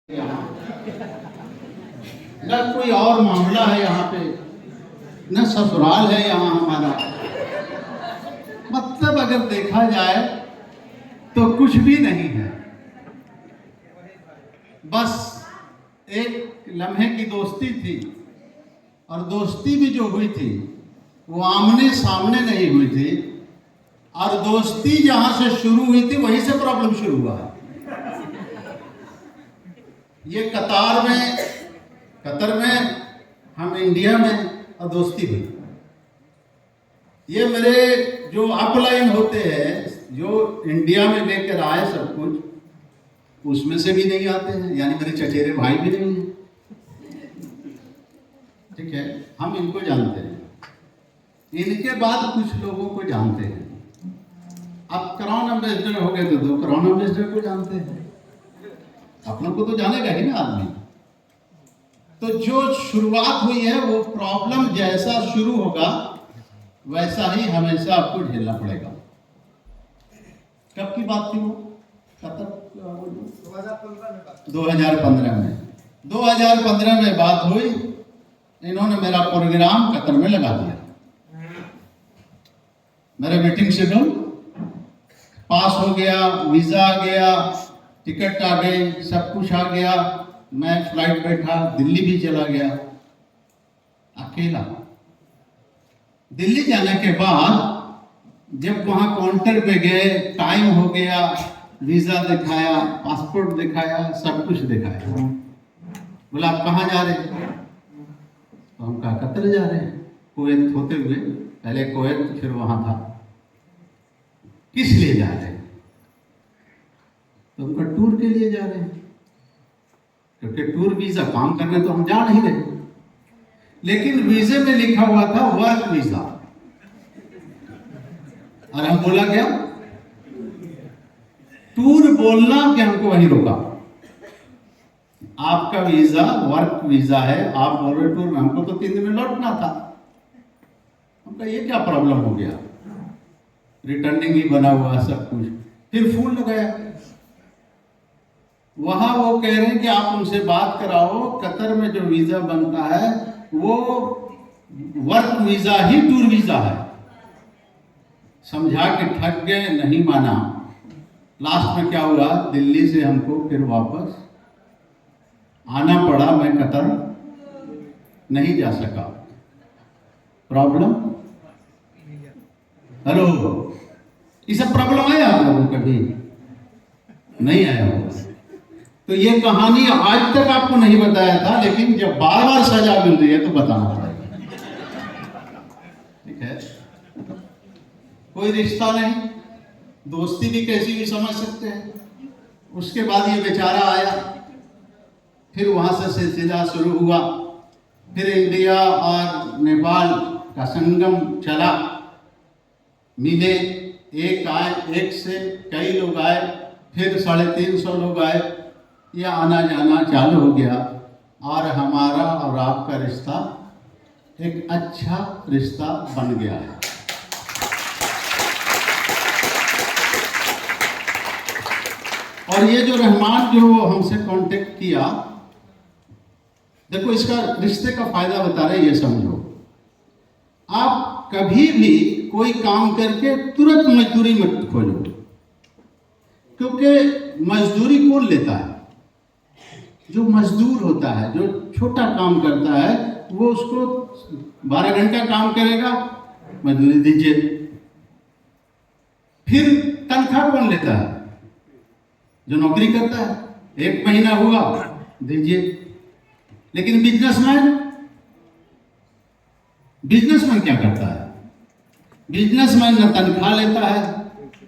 न कोई और मामला है यहाँ पे, न ससुराल है यहाँ हमारा। मतलब अगर देखा जाए तो कुछ भी नहीं है, बस एक लम्हे की दोस्ती थी। और दोस्ती भी जो हुई थी वो आमने सामने नहीं हुई थी, और दोस्ती जहां से शुरू हुई थी वहीं से प्रॉब्लम शुरू हुआ है। ये कतर में हम इंडिया में और दोस्ती हुई। ये मेरे जो अपलाइन होते हैं, जो इंडिया में लेकर आए सब कुछ, उसमें से भी नहीं आते हैं, यानी मेरे चचेरे भाई भी नहीं हैं। ठीक है, हम इनको जानते हैं, इनके बाद कुछ लोगों को जानते हैं। अब क्राउन एम्बेसडर हो गए तो दो क्राउन एम्बेसडर को जानते हैं, अपनों को तो जानेगा ही ना आदमी। तो जो शुरुआत हुई है वो प्रॉब्लम जैसा शुरू होगा वैसा ही हमेशा आपको झेलना पड़ेगा। कब की बात थी वो? कतर 2015 में। 2015 में बात हुई, इन्होंने मेरा प्रोग्राम कतर में लगा दिया। मेरा मीटिंग शेड्यूल पास हो गया, वीजा आ गया, टिकट आ गई, सब कुछ आ गया। मैं फ्लाइट बैठा, दिल्ली भी चला गया अकेला। दिल्ली जाने के बाद जब वहां काउंटर पे गए, टाइम हो गया, वीजा दिखाया, पासपोर्ट दिखाया, सब कुछ दिखाया। बोला आप कहाँ जा रहे हैं? तो हम कहा कतर जा रहे हैं, कुवैत होते हुए। पहले कुवैत फिर वहां था। किस लिए जा रहे हैं? तो उनका टूर के लिए जा रहे हैं, क्योंकि टूर वीजा, काम करने तो हम जा नहीं रहे। लेकिन वीजे में लिखा हुआ था वर्क वीजा, और हम बोला क्या? टूर बोलना कि हमको वहीं रोका। आपका वीजा वर्क वीजा है, आप बोल रहे टूर में, हमको तो 3 दिन में लौटना था। हमका ये क्या प्रॉब्लम हो गया? रिटर्निंग ही बना हुआ सब कुछ। फिर फोन लगाया, वहां वो कह रहे हैं कि आप उनसे बात कराओ, कतर में जो वीजा बनता है वो वर्क वीजा ही टूर वीजा है। समझा के थक गए, नहीं माना। लास्ट में क्या हुआ, दिल्ली से हमको फिर वापस आना पड़ा। मैं कतर नहीं जा सका। प्रॉब्लम, हेलो, ये सब प्रॉब्लम आया आप लोगों को? कभी नहीं आया होगा। तो ये कहानी आज तक आपको नहीं बताया था, लेकिन जब बार बार सजा मिल रही है तो बताना पड़ेगा। ठीक है, कोई रिश्ता नहीं, दोस्ती भी कैसी भी समझ सकते हैं। उसके बाद ये बेचारा आया, फिर वहां से सिलसिला शुरू हुआ। फिर इंडिया और नेपाल का संगम चला, मिले, एक आए, एक से कई लोग आए, फिर 350 लोग आए। यह आना जाना चालू हो गया, और हमारा और आपका रिश्ता एक अच्छा रिश्ता बन गया है। और ये जो रहमान जो हमसे कांटेक्ट किया, देखो इसका रिश्ते का फायदा बता रहे, ये समझो। आप कभी भी कोई काम करके तुरंत मजदूरी मत खोजो, क्योंकि मजदूरी कौन लेता है? जो मजदूर होता है, जो छोटा काम करता है, वो उसको 12 घंटा काम करेगा, मजदूरी दीजिए। फिर तनख्वाह कौन लेता है? जो नौकरी करता है, 1 महीना हुआ दीजिए। लेकिन बिजनेसमैन क्या करता है? बिजनेसमैन न तनख्वाह लेता है,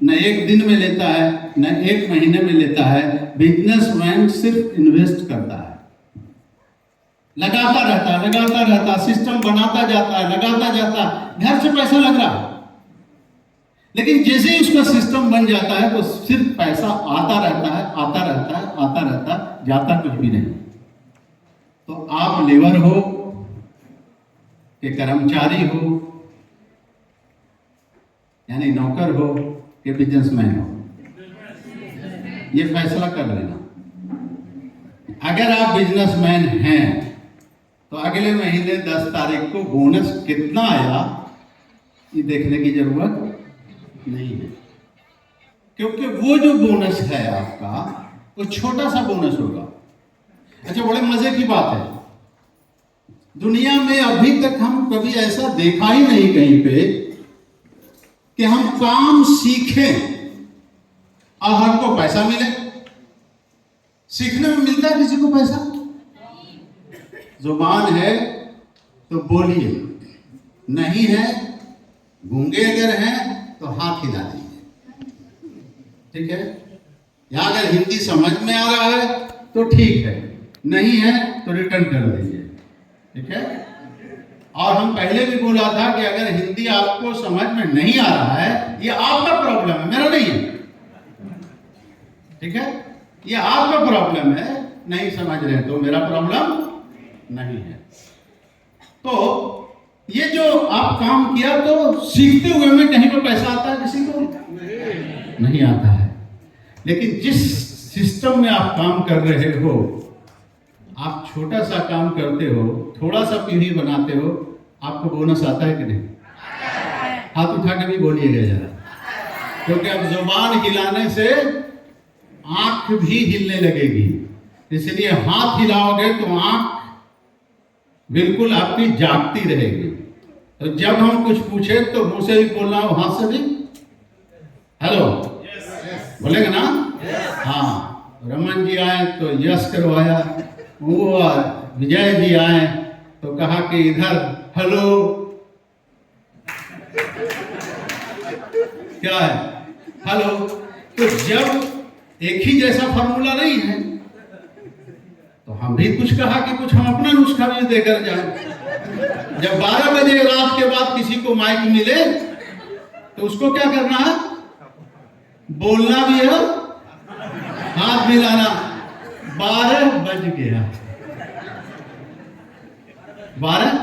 न 1 दिन में लेता है, न 1 महीने में लेता है। बिजनेसमैन सिर्फ इन्वेस्ट करता है, लगाता रहता, सिस्टम बनाता जाता है, लगाता जाता है, घर से पैसा लग रहा है। लेकिन जैसे ही उसका सिस्टम बन जाता है तो सिर्फ पैसा आता रहता है, जाता कुछ भी नहीं। तो आप लेबर हो कि कर्मचारी हो, यानी नौकर हो कि बिजनेसमैन हो, ये फैसला कर लेना। अगर आप बिजनेसमैन हैं तो अगले महीने 10 तारीख को बोनस कितना आया ये देखने की जरूरत नहीं है, क्योंकि वो जो बोनस है आपका वो छोटा सा बोनस होगा। अच्छा, बड़े मजे की बात है, दुनिया में अभी तक हम कभी ऐसा देखा ही नहीं कहीं पे कि हम काम सीखें और हमको पैसा मिले। सीखने में मिलता है किसी को पैसा? जुबान है तो बोलिए, नहीं है, गूंगे अगर हैं तो हाथ हिला दीजिए, ठीक है? या अगर हिंदी समझ में आ रहा है तो ठीक है, नहीं है तो रिटर्न कर दीजिए, ठीक है? और हम पहले भी बोला था कि अगर हिंदी आपको समझ में नहीं आ रहा है, ये आपका प्रॉब्लम है, मेरा नहीं है, ठीक है? ये आपका प्रॉब्लम है, नहीं समझ रहे तो मेरा प्रॉब्लम नहीं है। तो ये जो आप काम किया तो सीखते हुए में कहीं पर पैसा आता है किसी को? नहीं आता है। लेकिन जिस सिस्टम में आप काम कर रहे हो, आप छोटा सा काम करते हो, थोड़ा सा पीढ़ी बनाते हो, आपको बोनस आता है कि नहीं? हाथ उठा के भी बोलिएगा जरा, क्योंकि अब जुबान हिलाने से आंख भी हिलने लगेगी, इसलिए हाथ हिलाओगे तो आंख बिल्कुल आपकी जागती रहेगी। तो जब हम कुछ पूछे तो मुंह से भी बोलना हो, हाथ से भी। हेलो, बोलेंगे ना? हाँ, रमन जी आए तो यस करवाया, वो विजय जी आए तो कहा कि इधर हेलो, क्या है हेलो। तो जब एक ही जैसा फॉर्मूला नहीं है तो हम भी कुछ कहा कि कुछ हम अपना नुस्खा भी देकर जाए। जब 12 बजे रात के बाद किसी को माइक मिले तो उसको क्या करना है? बोलना भी है, हाथ मिलाना। 12 बज गया, 12